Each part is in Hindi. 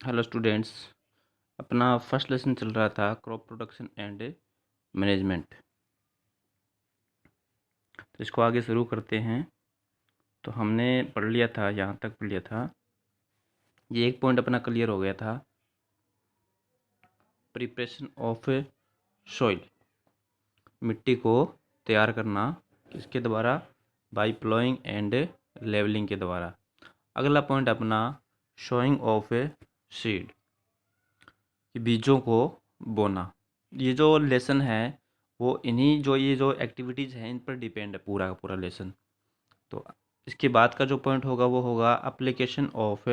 Hello students. अपना फर्स्ट लेसन चल रहा था क्रॉप प्रोडक्शन एंड मैनेजमेंट। तो इसको आगे शुरू करते हैं। तो हमने पढ़ लिया था, यहाँ तक पढ़ लिया था। ये एक पॉइंट अपना क्लियर हो गया था, प्रिपरेशन ऑफ सॉइल, मिट्टी को तैयार करना किसके द्वारा? बाय प्लॉइंग एंड लेवलिंग के द्वारा। अगला पॉइंट अपना शोइंग ऑफ सीड, बीजों को बोना। ये जो लेसन है वो इन्हीं ये जो एक्टिविटीज़ हैं इन पर डिपेंड है पूरा का पूरा लेसन। तो इसके बाद का जो पॉइंट होगा वो होगा application of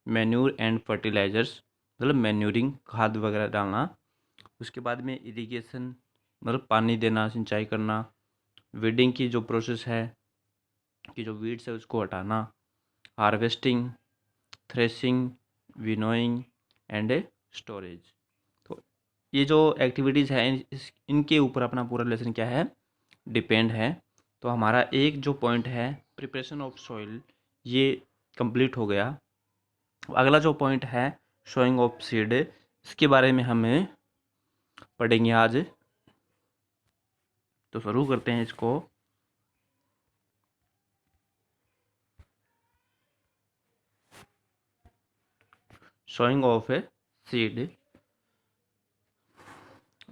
manure and fertilisers, मतलब मैन्यूरिंग, खाद वगैरह डालना। उसके बाद में इरिगेशन, मतलब पानी देना, सिंचाई करना। वीडिंग की जो प्रोसेस है कि जो वीड्स है उसको हटाना। Harvesting, threshing, winnowing and storage. तो ये जो एक्टिविटीज़ है इनके ऊपर अपना पूरा लेसन क्या है? डिपेंड है। तो हमारा एक जो पॉइंट है प्रिपरेशन ऑफ सॉइल, ये कंप्लीट हो गया। अगला जो पॉइंट है शोइंग ऑफ सीड, इसके बारे में हमें पढ़ेंगे आज। तो शुरू करते हैं इसको। शोइंग ऑफ सीड,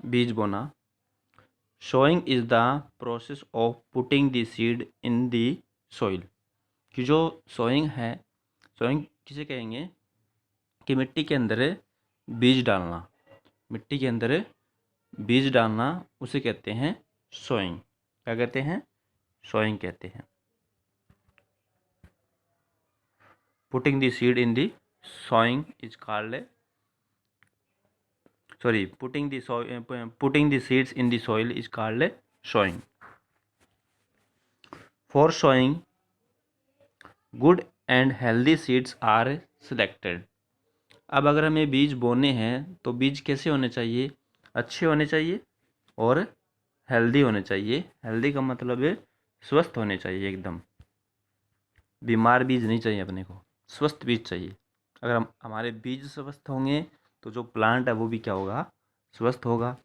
बीज बोना। Showing is the process of putting the seed in the soil. कि जो सोइंग है, सोइंग किसे कहेंगे? कि मिट्टी के अंदर बीज डालना, मिट्टी के अंदर बीज डालना उसे कहते हैं सोइंग। क्या कहते हैं? सोइंग कहते हैं। Putting the seed in the sowing is called, sorry, putting the seeds in the soil is called sowing. For sowing good and healthy seeds are selected. अब अगर हमें बीज बोने हैं तो बीज कैसे होने चाहिए? अच्छे होने चाहिए और हेल्दी होने चाहिए। हेल्दी का मतलब है स्वस्थ होने चाहिए, एकदम बीमार बीज नहीं चाहिए अपने को, स्वस्थ बीज चाहिए। अगर हमारे बीज स्वस्थ होंगे तो जो प्लांट है वो भी क्या होगा? स्वस्थ होगा।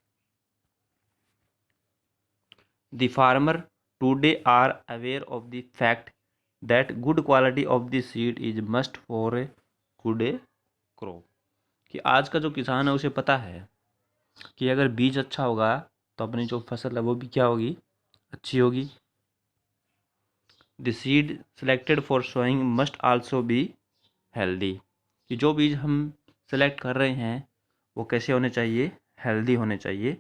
The farmer today are aware of the fact that good quality of the seed is must for a good crop. कि आज का जो किसान है उसे पता है कि अगर बीज अच्छा होगा तो अपनी जो फसल है वो भी क्या होगी? अच्छी होगी। The seed selected for sowing must also be healthy. कि जो बीज हम सेलेक्ट कर रहे हैं वो कैसे होने चाहिए? हेल्दी होने चाहिए,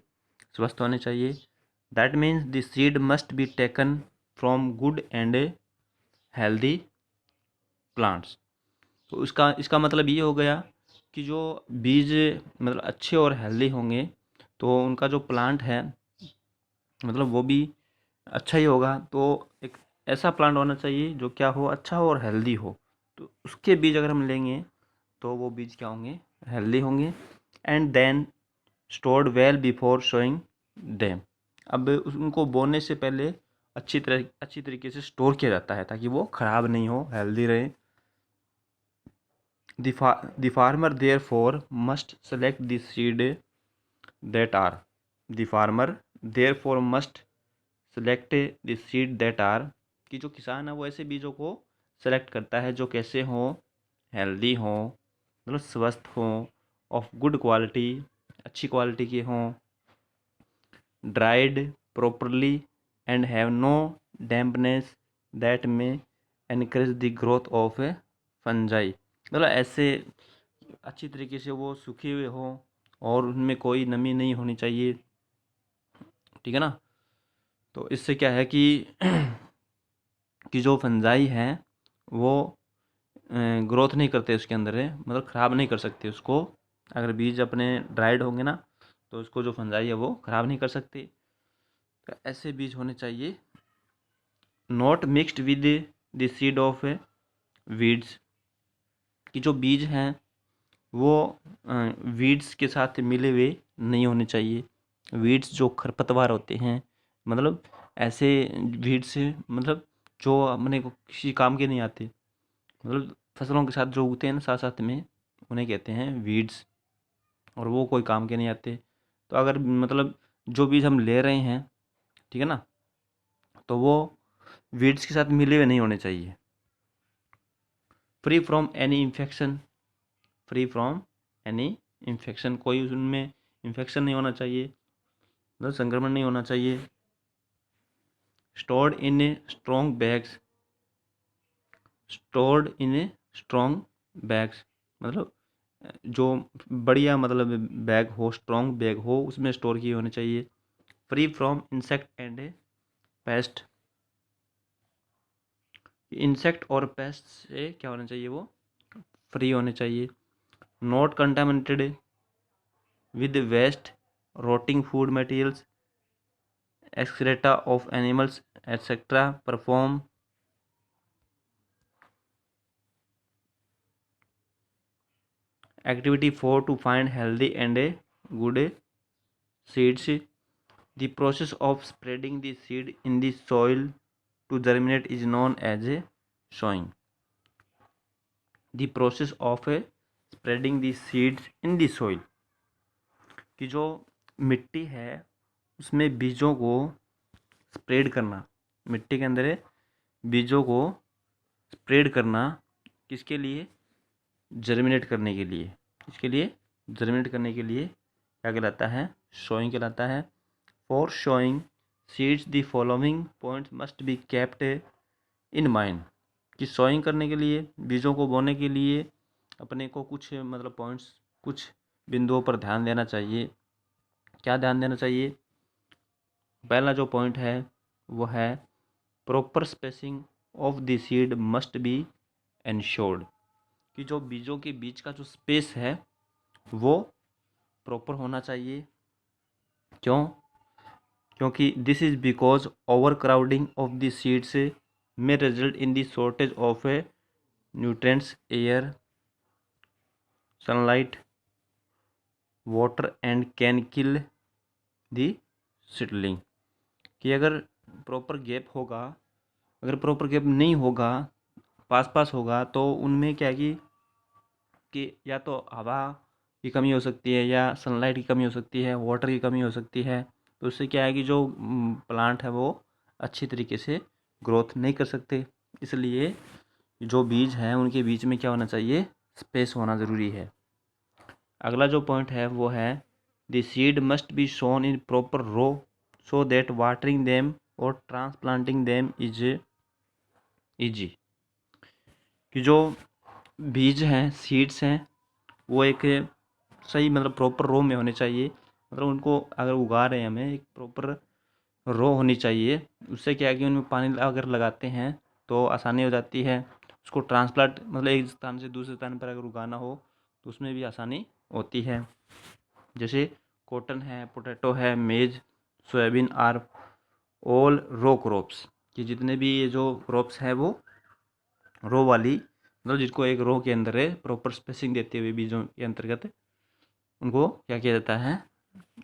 स्वस्थ होने चाहिए। That means the seed must be taken from good and healthy plants. तो इसका मतलब ये हो गया कि जो बीज मतलब अच्छे और हेल्दी होंगे तो उनका जो प्लांट है मतलब वो भी अच्छा ही होगा। तो एक ऐसा प्लांट होना चाहिए जो क्या हो? अच्छा हो और हेल्दी हो। तो उसके बीज अगर हम लेंगे तो वो बीज क्या होंगे? हेल्दी होंगे। And then stored well before sowing them. अब उनको बोने से पहले अच्छी तरीके से स्टोर किया जाता है ताकि वो ख़राब नहीं हो, हेल्दी रहे। The farmer therefore must select the seed that are, the farmer therefore must select the seed that are, कि जो किसान है वो ऐसे बीजों को सेलेक्ट करता है जो कैसे हों? हेल्दी हों, मतलब स्वस्थ हों, ऑफ गुड क्वालिटी, अच्छी क्वालिटी के हों, dried properly and have no dampness that may encourage the growth of fungi. मतलब ऐसे अच्छी तरीके से वो सूखे हुए हों और उनमें कोई नमी नहीं होनी चाहिए, ठीक है ना? तो इससे क्या है कि जो फंजाई हैं वो ग्रोथ नहीं करते उसके अंदर है, मतलब ख़राब नहीं कर सकते उसको। अगर बीज अपने ड्राइड होंगे ना तो उसको जो फंजाई है वो ख़राब नहीं कर सकते। तो ऐसे बीज होने चाहिए। Not mixed with the seed of weeds, कि जो बीज हैं वो वीड्स के साथ मिले हुए नहीं होने चाहिए। वीड्स जो खरपतवार होते हैं, मतलब ऐसे वीड्स मतलब जो अपने को किसी काम के नहीं आते, मतलब फसलों के साथ जो उगते हैं ना साथ साथ में, उन्हें कहते हैं वीड्स, और वो कोई काम के नहीं आते। तो अगर मतलब जो बीज हम ले रहे हैं, ठीक है ना, तो वो वीड्स के साथ मिले हुए नहीं होने चाहिए। Free from any infection, free from any infection, कोई उनमें इन्फेक्शन नहीं होना चाहिए, मतलब संक्रमण नहीं होना चाहिए। Stored in a strong bags, stored in a strong bags, मतलब जो बढ़िया मतलब बैग हो, स्ट्रॉन्ग बैग हो, उसमें स्टोर किए होने चाहिए। Free from insect and pest, insect और पेस्ट से क्या होना चाहिए, वो फ्री होने चाहिए। Not contaminated with waste, rotting food materials, excreta of animals etcetera, perform activity for to find healthy and a good seeds. The process of spreading the seed in the soil to germinate is known as a sowing. The process of spreading the seeds in the soil, कि जो मिट्टी है उसमें बीजों को स्प्रेड करना, मिट्टी के अंदर बीजों को स्प्रेड करना, किसके लिए, जर्मिनेट करने के लिए, इसके लिए जर्मिनेट करने के लिए क्या कहलाता है, शोइंग कहलाता है। For showing seeds the following points must be kept in mind, कि शोइंग करने के लिए, बीजों को बोने के लिए अपने को कुछ मतलब पॉइंट्स, कुछ बिंदुओं पर ध्यान देना चाहिए। क्या ध्यान देना चाहिए, पहला जो पॉइंट है वो है proper spacing of the seed must B ensured, कि जो बीजों के बीच का जो स्पेस है वो प्रॉपर होना चाहिए। क्यों, क्योंकि this is because over crowding of the seeds may result in the shortage of nutrients, air, sunlight, water and can kill the seedling, कि अगर प्रॉपर गैप होगा, अगर प्रॉपर गैप नहीं होगा, पास पास होगा, तो उनमें क्या है कि या तो हवा की कमी हो सकती है, या सनलाइट की कमी हो सकती है, वाटर की कमी हो सकती है। तो उससे क्या है कि जो प्लांट है वो अच्छी तरीके से ग्रोथ नहीं कर सकते। इसलिए जो बीज हैं उनके बीच में क्या होना चाहिए, स्पेस होना ज़रूरी है। अगला जो पॉइंट है वो है the seed must be sown in proper row so that watering them और ट्रांसप्लांटिंग देम इज ईजी, कि जो बीज हैं, सीड्स हैं, वो एक सही मतलब प्रॉपर रो में होने चाहिए। मतलब उनको अगर उगा रहे हैं हमें, एक प्रॉपर रो होनी चाहिए। उससे क्या है कि उनमें पानी अगर लगाते हैं तो आसानी हो जाती है। उसको ट्रांसप्लांट मतलब एक स्थान से दूसरे स्थान पर अगर उगाना हो तो उसमें भी आसानी होती है। जैसे कॉटन है, पोटैटो है, maize, soybean are all row crops, कि जितने भी ये जो क्रॉप्स हैं वो रो वाली, मतलब जिसको एक रो के अंदर है प्रॉपर स्पेसिंग देते हुए बीजों के अंतर्गत उनको क्या किया जाता है,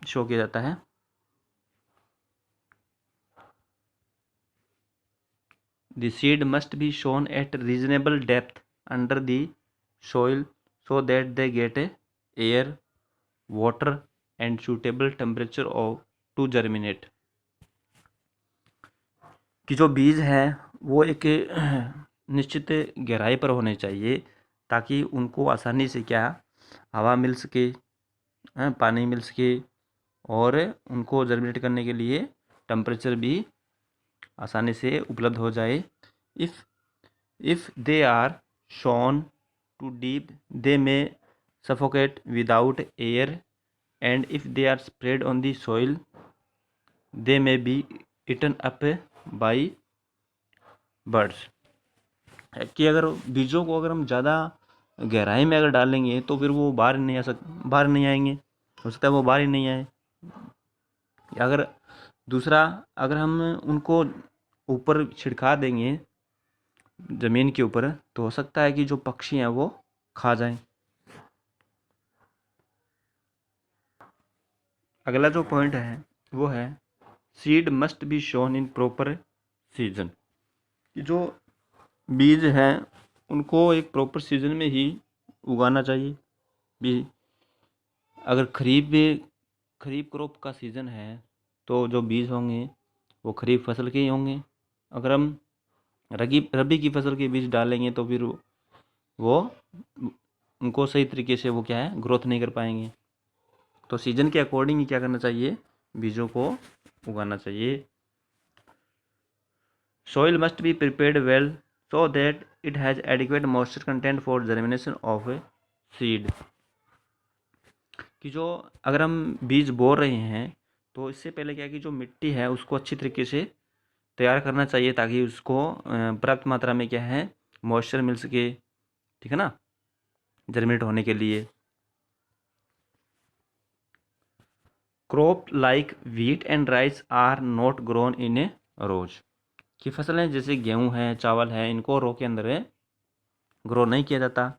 शो किया जाता है। The seed must be sown at reasonable depth under the soil so that they get air, water and suitable temperature of to germinate, कि जो बीज है वो एक निश्चित गहराई पर होने चाहिए ताकि उनको आसानी से क्या हवा मिल सके, पानी मिल सके, और उनको जर्मिनेट करने के लिए टेम्परेचर भी आसानी से उपलब्ध हो जाए। If they are sown too deep they may suffocate without air and if they are spread on the soil they may be eaten up by birds, कि अगर बीजों को अगर हम ज़्यादा गहराई में अगर डालेंगे तो फिर वो बाहर नहीं बाहर नहीं आएंगे, हो सकता है वो बाहर ही नहीं आए। अगर दूसरा, अगर हम उनको ऊपर छिड़का देंगे ज़मीन के ऊपर तो हो सकता है कि जो पक्षी हैं वो खा जाएं। अगला जो पॉइंट है वो है seed must be shown in proper season, कि जो बीज हैं उनको एक प्रॉपर सीजन में ही उगाना चाहिए। भी अगर खरीफ क्रॉप का सीज़न है तो जो बीज होंगे वो खरीफ फसल के ही होंगे। अगर हम रबी की फसल के बीज डालेंगे तो फिर वो उनको सही तरीके से वो क्या है ग्रोथ नहीं कर पाएंगे। तो सीजन के अकॉर्डिंग ही क्या करना चाहिए, बीजों को उगाना चाहिए। Soil must be prepared well so that it has adequate moisture content for germination of a seed। कि जो अगर हम बीज बो रहे हैं तो इससे पहले क्या कि जो मिट्टी है उसको अच्छी तरीके से तैयार करना चाहिए ताकि उसको पर्याप्त मात्रा में क्या है मॉइस्चर मिल सके, ठीक है ना, जर्मिनेट होने के लिए। Crop like wheat and rice are not grown in a rows. की फसलें जैसे गेहूं है, चावल है, इनको रो के अंदर ग्रो नहीं किया जाता।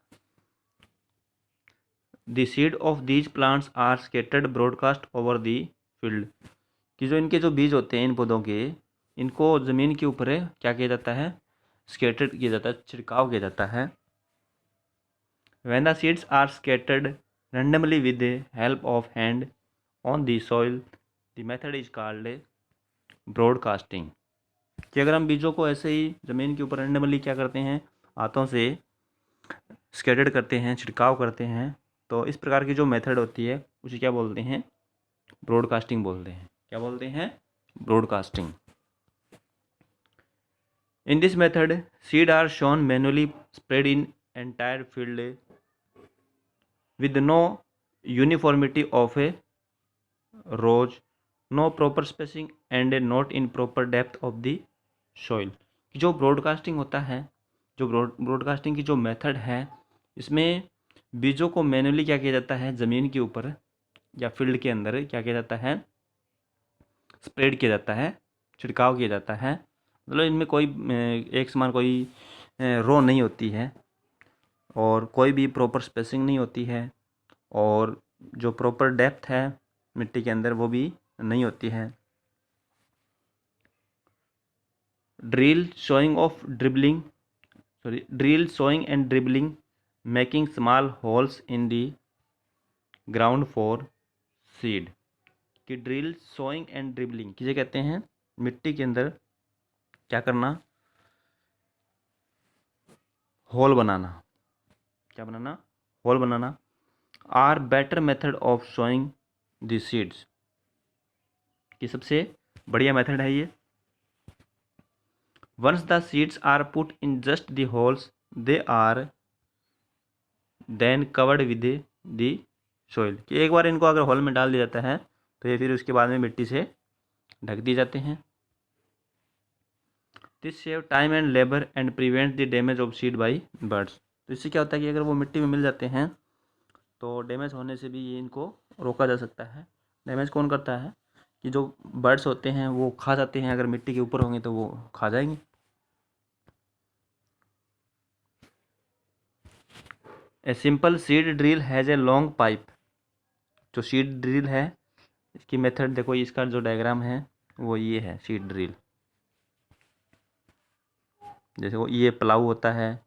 The seed of these plants are scattered broadcast over the field. कि जो इनके जो बीज होते हैं इन पौधों के, इनको ज़मीन के ऊपर क्या किया जाता है, स्केटर्ड किया जाता है, छिड़काव किया जाता है। When the seeds are scattered randomly with the help of hand on the soil the method is called broadcasting. कि अगर हम बीजों को ऐसे ही ज़मीन के ऊपर रैंडमली क्या करते हैं, हाथों से स्केटर्ड करते हैं, छिड़काव करते हैं, तो इस प्रकार की जो मेथड होती है उसे क्या बोलते हैं, ब्रॉडकास्टिंग बोलते हैं। क्या बोलते हैं, broadcasting. In this method seed are sown manually spread in entire field with no uniformity of a rows, no proper spacing and not in proper depth of the soil. जो ब्रॉडकास्टिंग होता है, जो ब्रॉडकास्टिंग की जो मेथड है, इसमें बीजों को मैनुअली क्या किया जाता है, ज़मीन के ऊपर या फील्ड के अंदर क्या किया जाता है, स्प्रेड किया जाता है, छिड़काव किया जाता है। मतलब इनमें कोई एक समान कोई रो नहीं होती है और कोई भी प्रॉपर स्पेसिंग नहीं होती है और जो प्रॉपर डेप्थ है मिट्टी के अंदर वो भी नहीं होती है। Drill sowing and dribbling making small holes in the ground for seed. कि ड्रिल सोइंग एंड ड्रिबलिंग किसे कहते हैं, मिट्टी के अंदर क्या करना, होल बनाना। क्या बनाना, होल बनाना। Are better method of sowing the seeds. कि सबसे बढ़िया मेथड है ये। Once the seeds are put in just the holes they are then covered with the soil. कि एक बार इनको अगर होल में डाल दिया जाता है तो ये फिर उसके बाद में मिट्टी से ढक दिए जाते हैं। This save time and labour and prevent the damage of seed by birds. तो इससे क्या होता है कि अगर वो मिट्टी में मिल जाते हैं तो डैमेज होने से भी ये इनको रोका जा सकता है। डैमेज कौन करता है, कि जो बर्ड्स होते हैं वो खा जाते हैं, अगर मिट्टी के ऊपर होंगे तो वो खा जाएंगे। A simple seed drill has a long pipe. जो सीड ड्रिल है इसकी मेथड देखो, इसका जो डायग्राम है वो ये है सीड ड्रिल। जैसे वो ये प्लाऊ होता है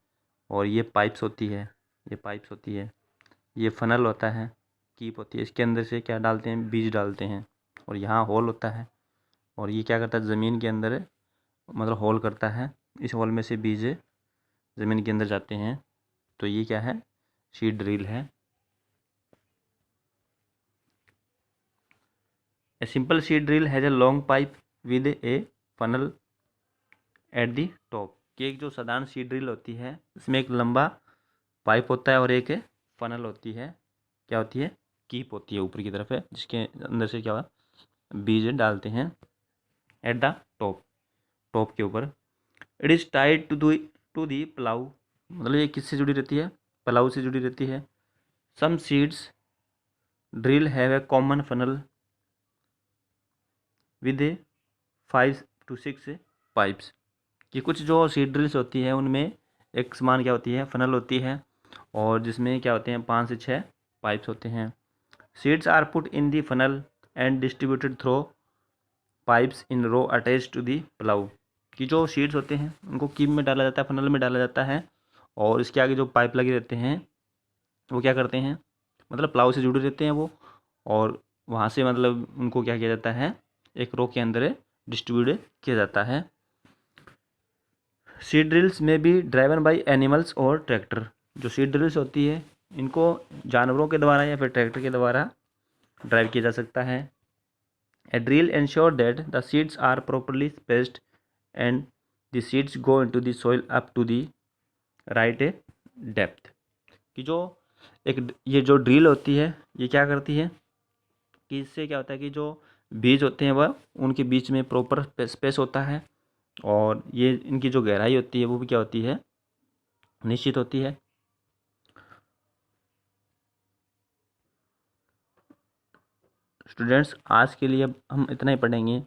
और ये पाइप्स होती है, ये पाइप्स होती है, ये फनल होता है, कीप होती है, इसके अंदर से क्या डालते हैं, बीज डालते हैं और यहाँ होल होता है और ये क्या करता है, ज़मीन के अंदर मतलब होल करता है, इस होल में से बीज ज़मीन के अंदर जाते हैं। तो ये क्या है, सीड ड्रिल है। A simple seed drill has a long pipe with A funnel at the top. कि एक जो साधारण सीड ड्रिल होती है इसमें एक लंबा पाइप होता है और एक फनल होती है, क्या होती है, कीप होती है ऊपर की तरफ है, जिसके अंदर से क्या हुआ, बीज डालते हैं एट द टॉप, टॉप के ऊपर। It is tied to the plough. मतलब ये किससे जुड़ी रहती है, प्लाऊ से जुड़ी रहती है। Some seeds drill have a common funnel with 5 to 6 pipes. कि कुछ जो सीड ड्रिल्स होती है उनमें एक समान क्या होती है, फनल होती है और जिसमें क्या होते हैं 5 से 6 पाइप्स होते हैं। Seeds are put in the funnel and distributed through pipes in row attach to the plough. कि जो सीड्स होते हैं उनको कीप में डाला जाता है, फनल में डाला जाता है और इसके आगे जो पाइप लगे रहते हैं वो क्या करते हैं, मतलब प्लाव से जुड़े रहते हैं वो, और वहाँ से मतलब उनको क्या किया जाता है, एक रो के अंदर डिस्ट्रीब्यूट किया जाता है। सीड ड्रिल्स में बी ड्राइवन बाई एनिमल्स और ट्रैक्टर। जो सीड ड्रिल्स होती है इनको जानवरों के द्वारा या फिर ट्रैक्टर के द्वारा ड्राइव किया जा सकता है। A drill ensure that the seeds are properly spaced and the seeds go into the soil up to the right depth। कि जो एक ये जो ड्रिल होती है ये क्या करती है कि इससे क्या होता है कि जो बीज होते हैं वह उनके बीच में प्रॉपर स्पेस होता है, और ये इनकी जो गहराई होती है वो भी क्या होती है, निश्चित होती है। स्टूडेंट्स आज के लिए अब हम इतना ही पढ़ेंगे,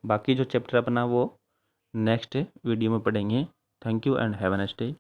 बाकी जो चैप्टर अपना वो नेक्स्ट वीडियो में पढ़ेंगे। Thank you and have a nice day.